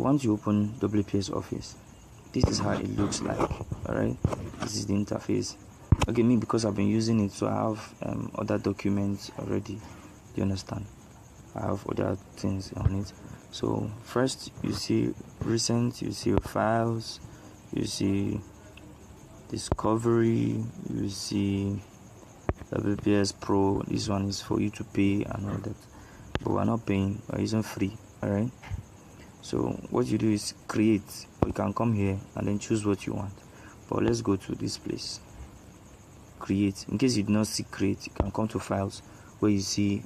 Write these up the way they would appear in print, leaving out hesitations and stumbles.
once you open WPS Office, this is how it looks like. Alright, this is the interface. Okay, me, because I've been using it, so I have other documents already. You understand? I have other things on it. So first you see recent, you see files, you see discovery, you see WPS Pro. This one is for you to pay and all that, but we're not paying, we're using free. Alright, so what you do is create, or you can come here and then choose what you want. But let's go to this place, create. In case you do not see create, you can come to files where you see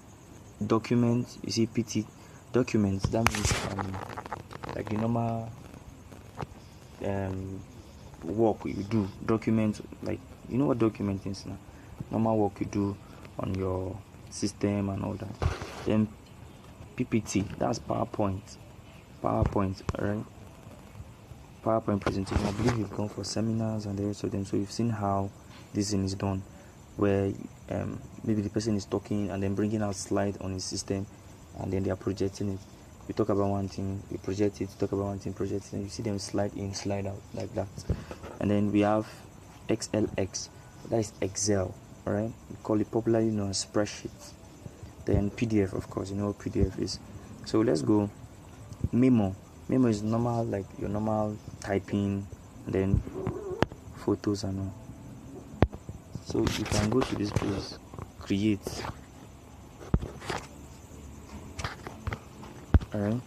document, you see PT documents. That means like the normal work you do. Document, like, you know what document is now? Normal work you do on your system and all that. Then PPT, that's PowerPoint. Alright, PowerPoint presentation. I believe you've gone for seminars and the rest of them, so you've seen how this thing is done, where maybe the person is talking and then bringing out slide on his system, and then they are projecting it. You talk about one thing, you project it. Talk about one thing, project it, and you see them slide in, slide out like that. And then we have XLX, that is Excel. Alright, we call it popularly known as spreadsheet. Then PDF, of course, you know what PDF is. So let's go. Memo is normal, like your normal typing, and then photos and all. So you can go to this place, create. Alright,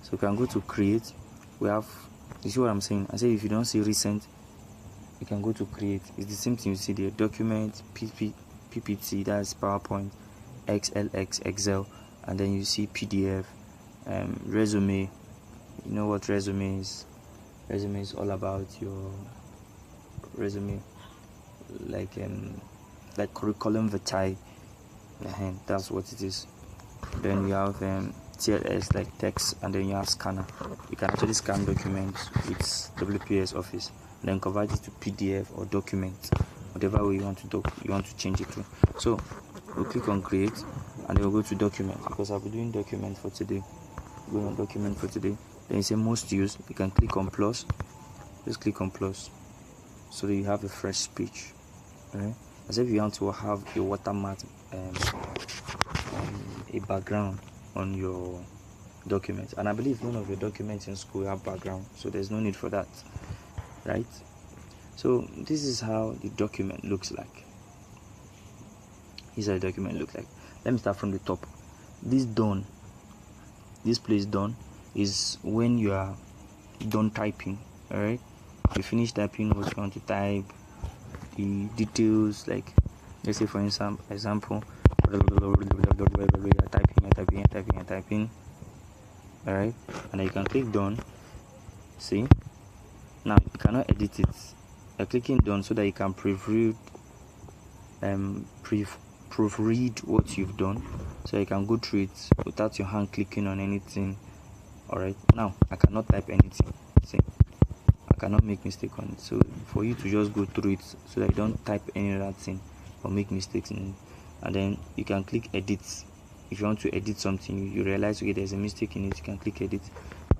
so you can go to create. We have, you see what I'm saying? I say if you don't see recent, you can go to create. It's the same thing. You see the document, PPT, that's PowerPoint, XLX, Excel, and then you see PDF, resume. You know what resume is? Resume is all about your resume, like curriculum vitae. That's what it is. Then you have TLS, like text, and then you have scanner. You can actually scan documents with WPS Office, then convert it to PDF or document, whatever way you want to change it to. So we'll click on create, and then we'll go to document, because I'll be doing document for today. Go on document for today. Then you say most used. You can click on plus. Just click on plus, so that you have a fresh page. Alright, as if you want to have a watermark, a background on your document. And I believe none of your documents in school have background, so there's no need for that, right? So this is how the document looks like. This is how the document looks like. Let me start from the top. This place done is when you are done typing. Alright, you finish typing what you want to type, the details, like let's say for example, you're typing. Alright, and then you can click done. See, now you cannot edit it. You're clicking done so that you can proofread what you've done, so you can go through it without your hand clicking on anything. Alright, now I cannot type anything. See, I cannot make mistake on it. So for you to just go through it so that you don't type any other thing or make mistakes in it. And then you can click edit. If you want to edit something, you realize, okay, there's a mistake in it, you can click edit,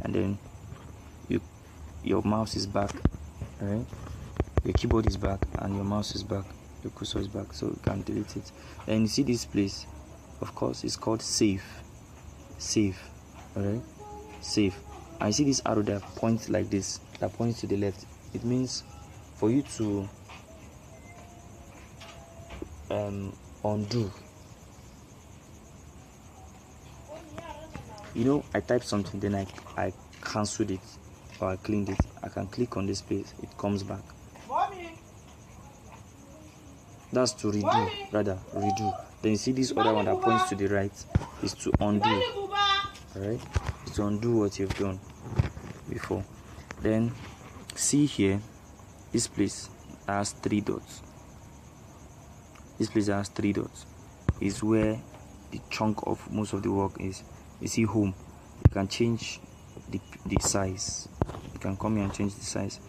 and then your mouse is back. Alright, your keyboard is back and your mouse is back, your cursor is back, so you can delete it. And you see this place, of course, it's called save. Alright, save. And you see this arrow that points like this, that points to the left. It means for you to undo. You know, I typed something, then I cancelled it or I cleaned it. I can click on this place, it comes back. That's to redo, redo. Then you see this other one that points to the right is to undo. Alright, it's to undo what you've done before. Then see here, this place has 3 dots. This place has 3 dots. Is where the chunk of most of the work is. You see home. You can change the size. You can come here and change the size.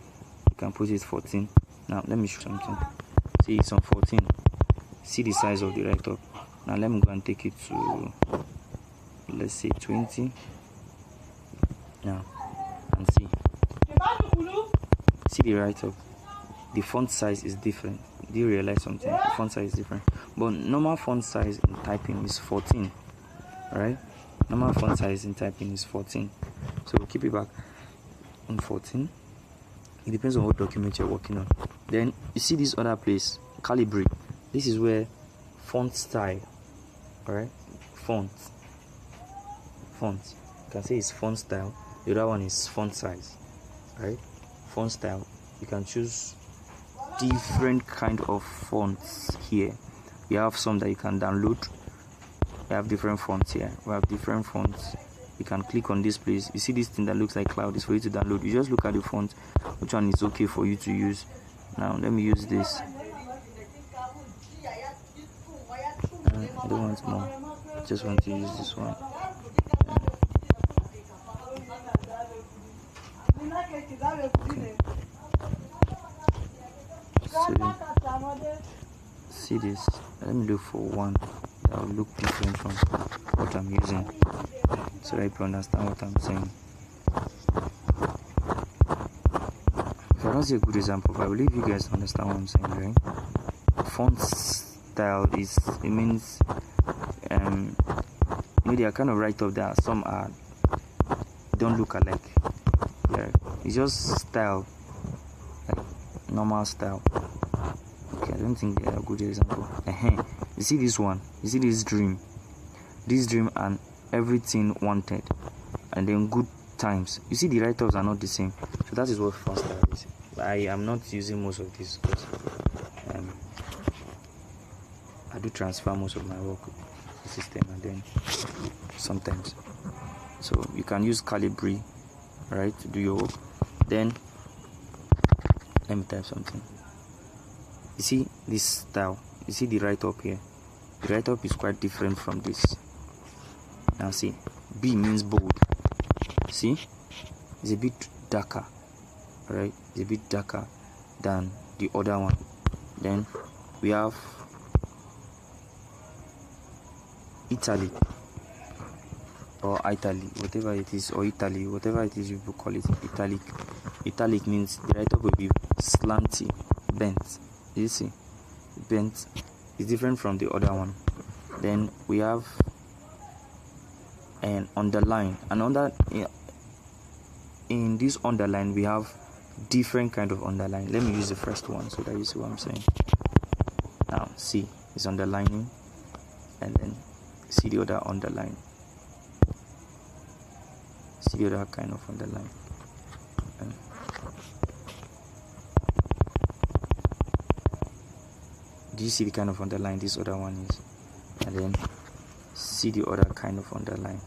You can put it 14. Now let me show something. See, it's on 14. See the size of the right up. Now let me go and take it to, let's say 20. Now, and see the write-up. The font size is different. Do you realize something? The font size is different. But normal font size in typing is 14. Right? Normal font size in typing is 14. So we'll keep it back on 14. It depends on what document you're working on. Then you see this other place, Calibri. This is where font style, alright? Font. You can say it's font style. The other one is font size, right? Font style. You can choose different kind of fonts here. We have some that you can download. We have different fonts here. We have different fonts. You can click on this place. You see this thing that looks like cloud is for you to download. You just look at the font, which one is okay for you to use. Now let me use this. I don't want more. I just want to use this one. Okay. So, see this. Let me look for one that will look different from what I'm using, so that you can understand what I'm saying. If I don't see a good example, but I believe you guys understand what I'm saying, right? Font style is, it means maybe I kind of write up that some are don't look alike. Yeah, it's just style, like normal style. Okay, I don't think they are a good example. You see this one? You see this dream and everything wanted, and then good times. You see the write-ups are not the same. So that is what font style is. I am not using most of this because I do transfer most of my work to the system, and then sometimes. So you can use Calibri, right, to do your work. Then let me type something. You see this style. You see the write-up here. The write-up is quite different from this. Now see, B means bold. See, it's a bit darker, right? It's a bit darker than the other one. Then we have Italy or Italy, whatever it is, or Italy, whatever it is you call it. Italic. Italic means the write-up will be slanty, bent. You see, bent is different from the other one. Then we have an underline, and under in this underline we have different kind of underline. Let me use the first one so that you see what I'm saying. Now see, it's underlining, and then see the other underline. See the other kind of underline. Do you see the kind of underline this other one is? And then see the other kind of underline.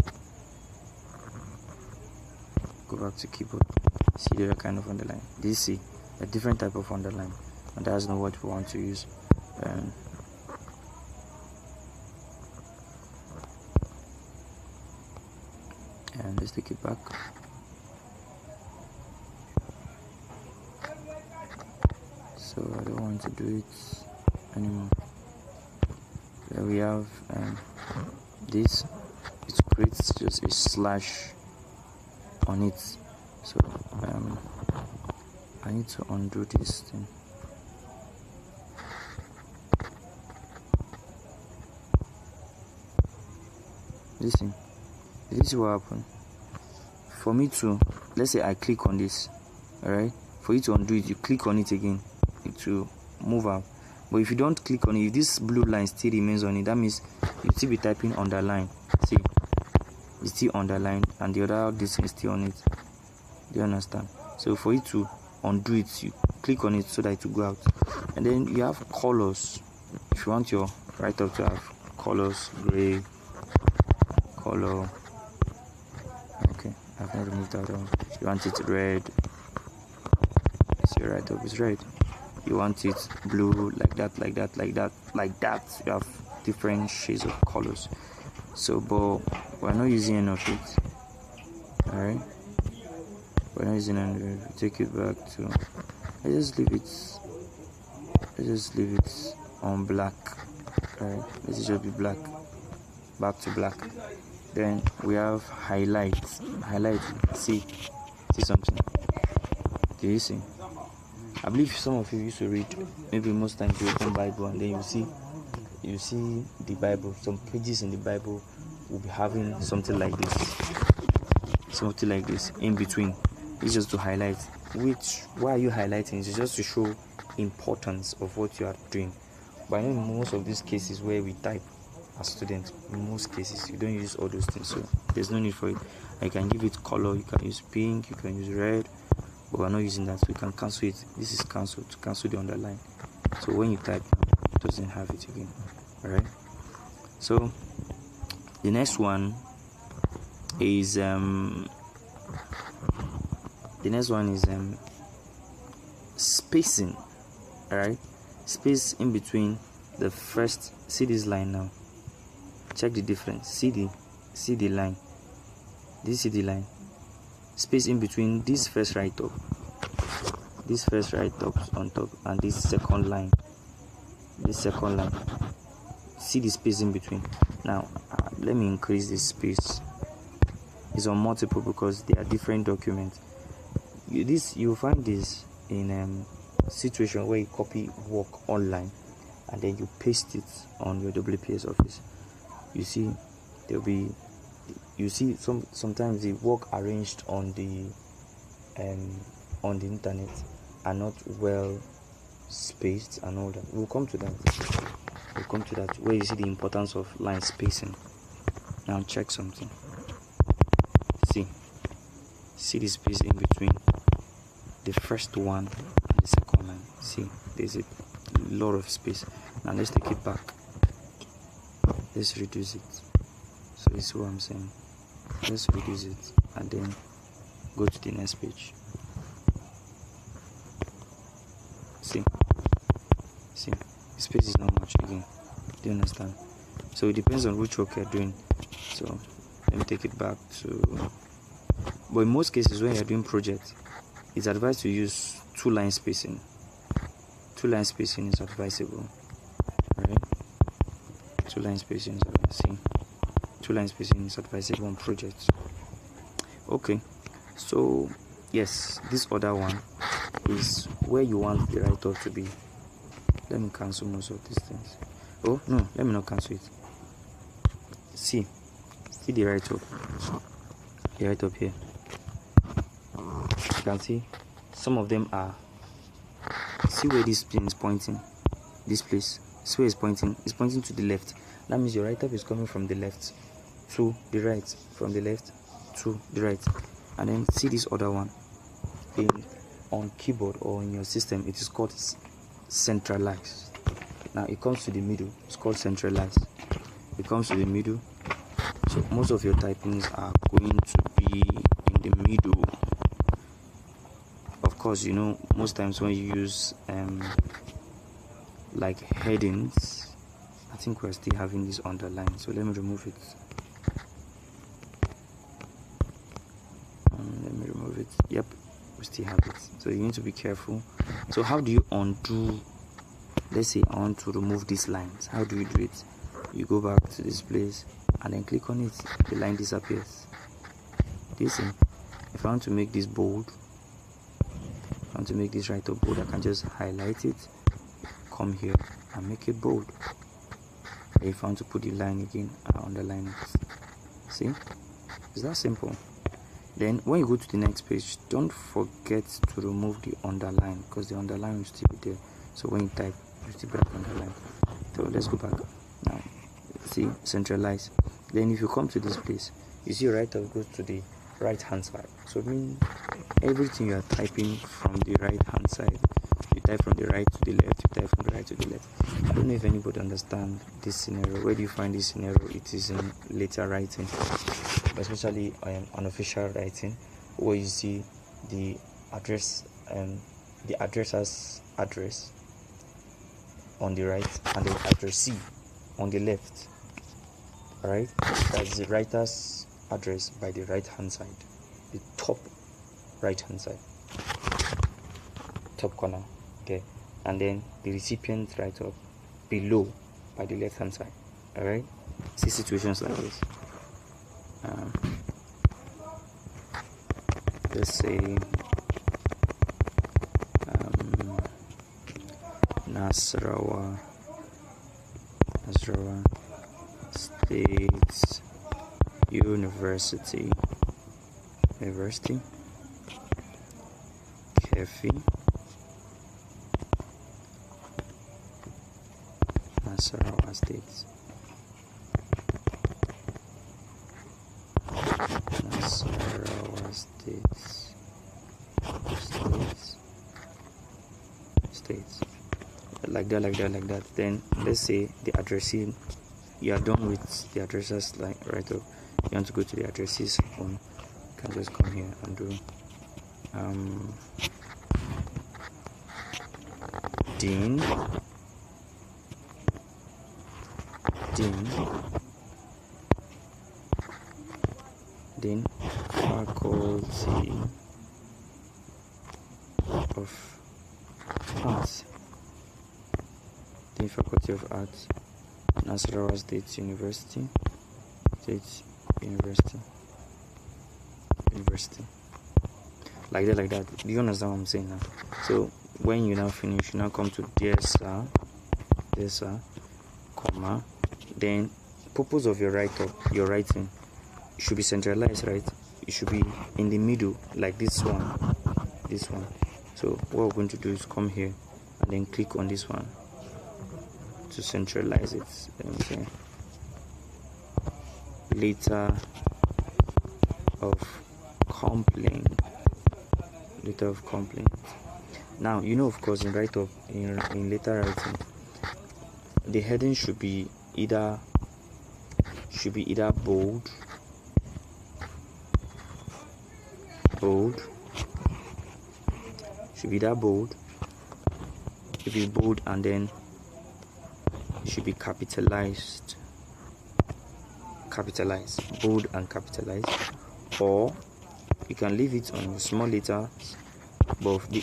Go back to keyboard. See the other kind of underline. Do you see a different type of underline? And that's not what we want to use. And let's take it back. So I don't want to do it anymore. There we have this. It creates just a slash on it. So I need to undo this thing. Listen, this is what happened. For me to, let's say I click on this, alright? For you to undo it, you click on it again, it will move out. But if you don't click on it, if this blue line still remains on it, that means you still be typing underline. See, it's still underlined, and the other this is still on it. Do you understand? So for you to undo it, you click on it so that it will go out. And then you have colors. If you want your write-up to have colors, gray, color. Okay, I've not removed that one. You want it red. So your write-up is red. You want it blue, like that, like that, like that, like that. You have different shades of colors. So, but we're not using any of it. Alright? We're not using any of it. Take it back to, let's just leave it on black. Alright? Let's just be black. Back to black. Then we have highlights. See something. Do you see? I believe some of you used to read, maybe most times you open Bible and then you see the Bible, some pages in the Bible will be having something like this in between. It's just to highlight. Why are you highlighting? It's just to show importance of what you are doing. But I know in most of these cases where we type as students, in most cases you don't use all those things, so there's no need for it. I can give it color, you can use pink, you can use red, but we're not using that, so you can cancel it. This is cancel, to cancel the underline. So when you type, it doesn't have it again. Alright, so the next one is spacing. Alright, space in between the first. See this line now, check the difference. See the line. This is the line. Space in between this first right up on top and this second line. See the space in between. Now let me increase this space. It's on multiple because they are different documents. You find this in situation where you copy work online and then you paste it on your WPS Office. You see sometimes the work arranged on the internet are not well spaced and all that. We'll come to that where you see the importance of line spacing. Now check something. See the space in between the first one and the second line. See, there's a lot of space. Now let's take it back. Let's reduce it. So you see what I'm saying? Let's reduce it and then go to the next page. See, the space is not much again. Do you understand? So it depends on which work you're doing. So let me take it back to. But in most cases, when you're doing projects, it's advised to use 2-line spacing. 2-line spacing is advisable, right? 2-line spacing is advisable. 2-line spacing is advisable on projects. Okay, so yes, this other one is where you want the write-up to be. Let me cancel most of these things. Oh no, let me not cancel it. See the write-up. The write-up here. You can see some of them are. See where this pin is pointing. This place. See where it's pointing. It's pointing to the left. That means your write-up is coming from the left to the right. From the left to the right. And then see this other one. On keyboard or in your system, it is called centralized. Now it comes to the middle. It's called centralized. It comes to the middle. So most of your typings are going to be in the middle. Of course, you know, most times when you use like headings, I think we're still having this underline. So let me remove it. Yep, we still have it. So you need to be careful. So how do you undo? Let's say I want to remove these lines. How do you do it? You go back to this place and then click on it. The line disappears. Listen, if I want to make this bold, I want to make this right up bold, I can just highlight it, come here and make it bold. If I want to put the line again, I underline it. See? It's that simple. Then when you go to the next page, don't forget to remove the underline because the underline will still be there. So when you type, you still back underline. So let's go back. Now, see, centralize. Then if you come to this place, you see right up goes to the right hand side. So it means everything you are typing from the right hand side. You type from the right to the left, you type from the right to the left. I don't know if anybody understands this scenario. Where do you find this scenario? It is in later writing, especially unofficial writing, where you see the address and the addresser's address on the right and the addressee on the left. Alright, that's the writer's address by the right hand side, the top right hand side, top corner. Okay, and then the recipient right up below by the left hand side. Alright, see situations like this. let's say Nasarawa State University Kefi, Nasarawa State States, like that. Then let's say the addressing, you are done with the addresses, like right up. You want to go to the addresses one, you can just come here and do Dean Faculty of Arts, Nasarawa State University, like that. Do you understand what I'm saying now? So when you now finish, you now come to dear sir, comma, then purpose of your writing should be centralized, right? It should be in the middle, like this one. So what we're going to do is come here and then click on this one to centralize it. Let me say letter of complaint. Now, of course, in letter writing, the heading should be either bold, and then it should be capitalized, bold and capitalized, or you can leave it on small letters, but the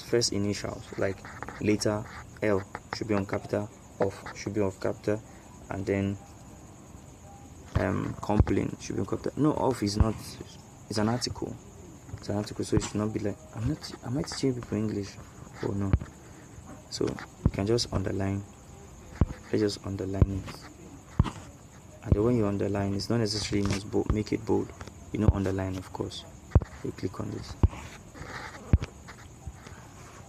first initials, like letter L should be on capital, off should be on capital, and then complaint should be on capital. No, off is not, it's an article, so it should not be like, am I teaching people English? Oh no. So you can just underline, let's just underline it, and then when you underline, it's not necessarily must make it bold, underline, of course. You click on this.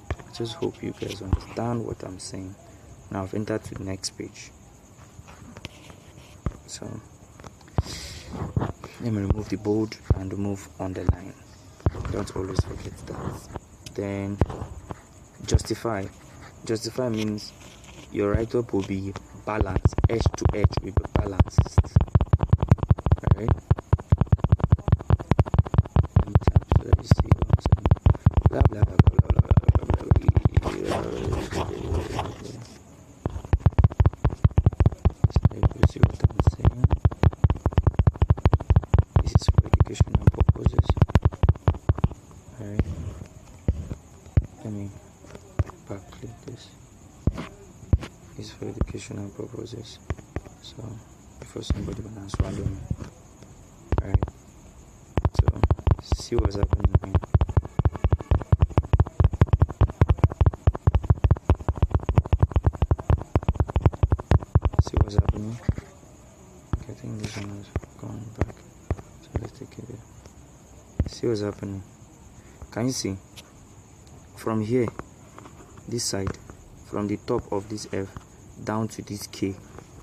I just hope you guys understand what I'm saying. Now I've entered to the next page, so let me remove the bold and remove underline. Don't always forget that. Then justify means your write-up will be balanced, edge to edge will be balanced. Alright, blah blah blah blah blah blah blah. You see what I'm saying? This is for educational purposes. Alright, let me backclick this. This is for educational purposes. So before somebody will swallow me. Alright, so see what's happening here. See what's happening? Okay, I think this one has gone back, so let's take it there. See what's happening? Can you see? From here, this side, from the top of this F down to this K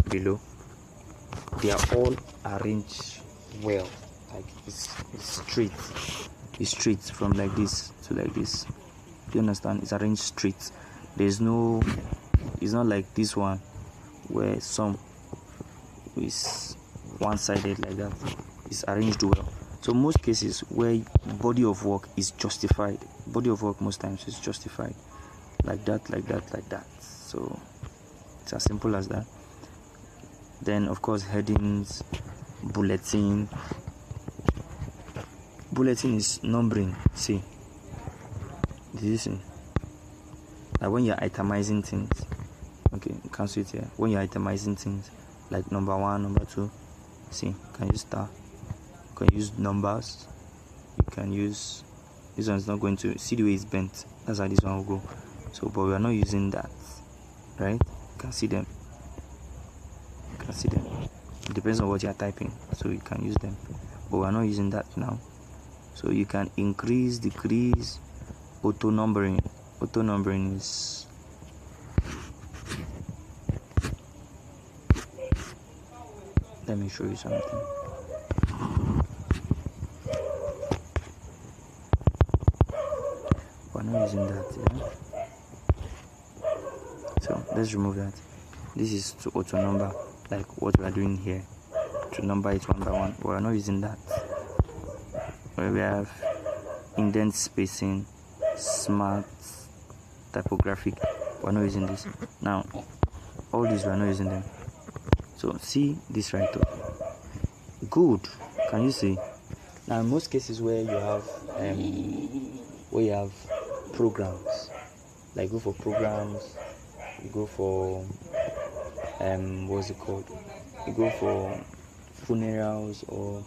below, they are all arranged well, like it's straight. It's straight from like this to like this. Do you understand? It's arranged straight. It's not like this one where some is one-sided like that. It's arranged well. So most cases where body of work is justified, most times is justified like that. So it's as simple as that. Then of course headings, bulletin is numbering. See, did you see? Like when you're itemizing things, okay, cancel it here. When you're itemizing things like number 1, number 2, see, can you start? can use numbers. You can use, this one's not going to see the way it's bent. That's how this one will go. So, but we are not using that, right? You can see them. You can see them. It depends on what you are typing, so you can use them. But we are not using that now. So you can increase, decrease, auto numbering. Auto numbering is let me show you something. We're not using that, yeah? So let's remove that. This is to auto number, like what we are doing here, to number it one by one. We're not using that. Where we have indent spacing, smart typographic, we're not using this. Now all these we're not using them. So see this right up. Good. Can you see? Now in most cases where you have programs, like go for programs, you go for what's it called? You go for funerals or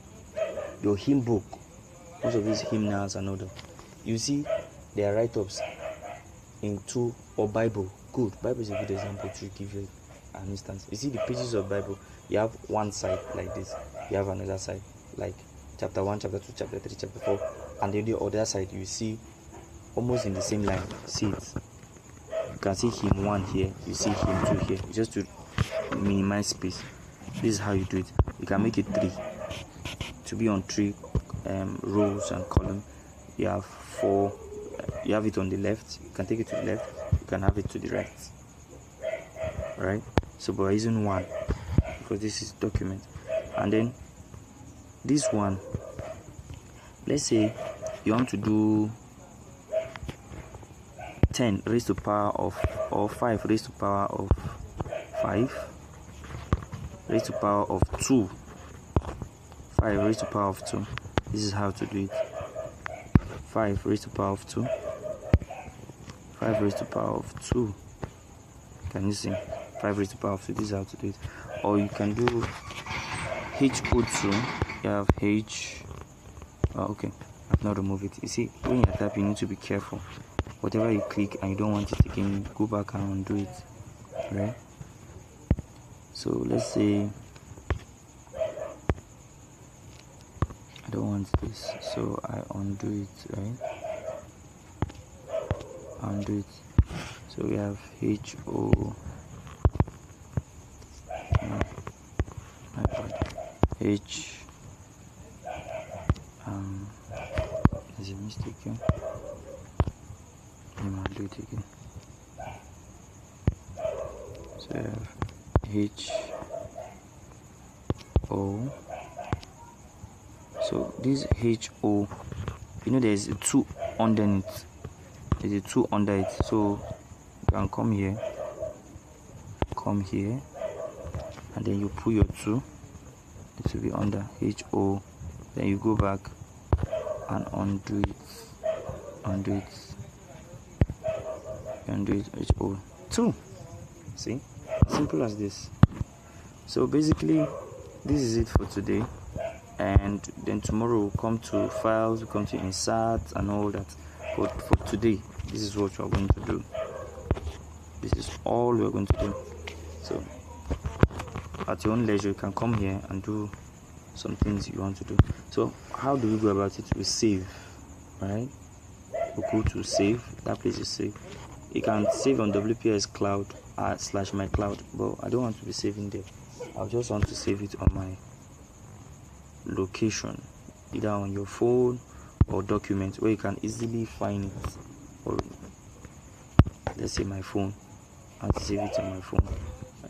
your hymn book. Most of these hymnals and all that. You see there are write-ups into or Bible. Good. Bible is a good example to give you an instance. You see the pages of Bible, you have one side like this, you have another side like chapter 1, chapter 2, chapter 3, chapter 4, and then the other side you see almost in the same line. See it? You can see hymn 1 here, you see hymn 2 here, just to minimize space. This is how you do it. You can make it 3 to be on 3 rows and column. You have 4, you have it on the left, you can take it to the left, you can have it to the right. Right? So we're using 1 because this is document. And then this one, let's say you want to do 10 raised to power of, or 5 raised to power of 5 raised to power of 2, 5 raised to power of 2. This is how to do it. 5 raised to power of 2, 5 raised to power of 2. Can you see? 5 raised to power of 2. This is how to do it. Or you can do HO2. You have H. Oh, okay, I've not removed it. You see, when you type, you need to be careful. Whatever you click and you don't want it again, go back and undo it. Right? So let's say I don't want this, so I undo it. Right? Undo it. So we have HO. H. There's a mistake here. I'll do it again. So I have H O. So this H O, you know, there's a 2 underneath. There's a 2 under it. So you can come here, and then you pull your 2. It will be under HO. Then you go back and undo it. Undo it. HO 2. See? Simple as this. So basically, this is it for today. And then tomorrow we'll come to files, we'll come to insert and all that. But for today, this is what we're going to do. This is all we're going to do. So at your own leisure, you can come here and do some things you want to do. So how do we go about it? We save, right? We go to save. That place is save. You can save on WPS cloud / my cloud, but I don't want to be saving there. I just want to save it on my location, either on your phone or document where you can easily find it. Or let's say my phone, I want to save it on my phone,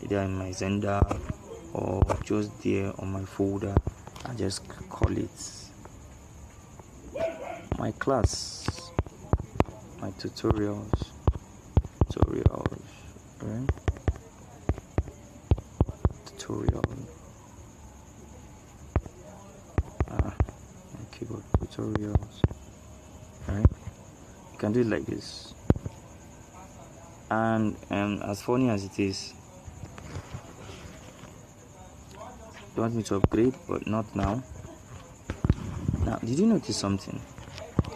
either in my Zender or just there on my folder. I just call it my class, my tutorials, right? Tutorial. My keyboard tutorials, right? You can do it like this. And as funny as it is, you want me to upgrade, but not now. Now, did you notice something?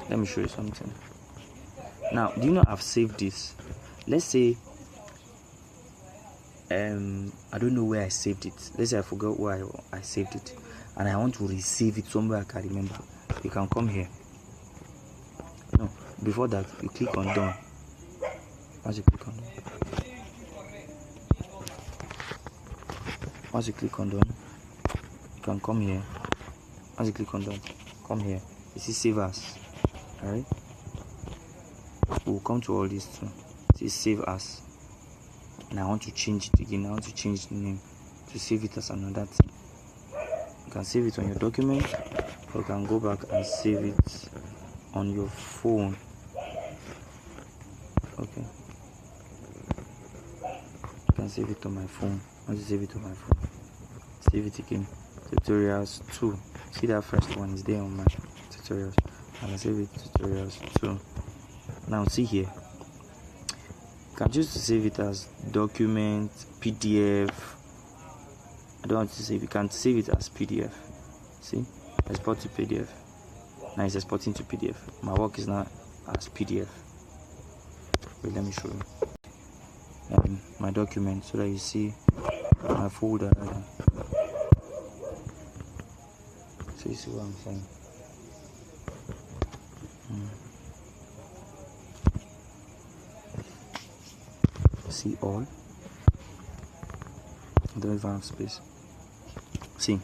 Let me show you something. Now, do you know I've saved this? Let's say I don't know where I saved it. Let's say I forgot where I saved it, and I want to receive it somewhere I can remember. You can come here. No, before that, you click on done. Once you click on done, you can come here. Once you click on done, come here. You see save as. Alright? We'll come to all these too. See save as. And I want to change it again. I want to change the name to save it as another thing. You can save it on your document, or you can go back and save it on your phone. Okay. You can save it on my phone. Once you save it on my phone, save it again. Tutorials 2. See that first one is there on my tutorials. I can save it tutorials 2. Now see here. You can choose to save it as document, PDF. I don't want to save. You can save it as PDF. See, export to PDF. Now it's exporting to PDF. My work is now as PDF. Wait, let me show you my document so that you see my folder. So you see what I'm saying. See all. I don't even have space. See,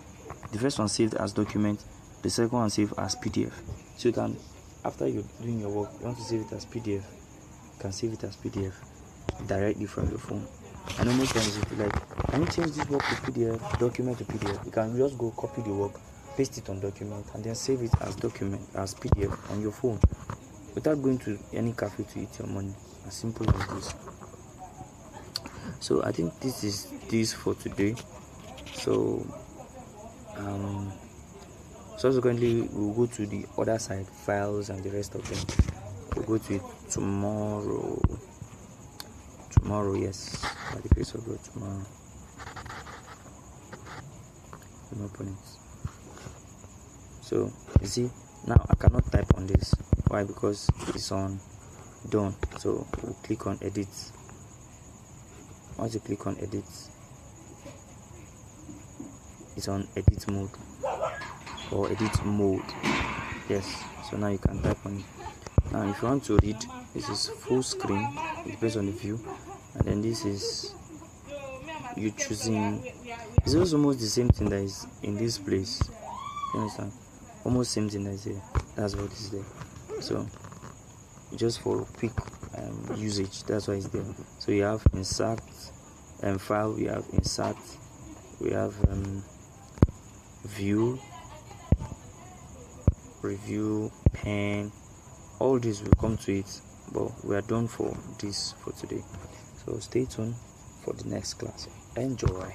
the first one saved as document, the second one saved as PDF. So you can, after you're doing your work, you want to save it as PDF, you can save it as PDF directly from your phone. And then most times if you like, can you change this work to PDF, document to PDF? You can just go copy the work, paste it on document, and then save it as document, as PDF on your phone, without going to any cafe to eat your money. As simple as this. So I think this is this for today. So subsequently we'll go to the other side, files and the rest of them. We'll go to it tomorrow, yes, by the grace of God, tomorrow. I'm open it. So you see, now I cannot type on this. Why? Because it's on done. So we'll click on edit. Once you click on edit, it's on edit mode or edit mode. Yes, so now you can type on it. Now if you want to read, this is full screen. It's based on the view, and then this is you choosing. It's also almost the same thing that is in this place. You understand? Almost same thing that is here. That's what is there. So just for quick usage, that's why it's there. So you have insert and file, we have insert, we have view, review, pen. All this will come to it, but we are done for this for today. So stay tuned for the next class. Enjoy.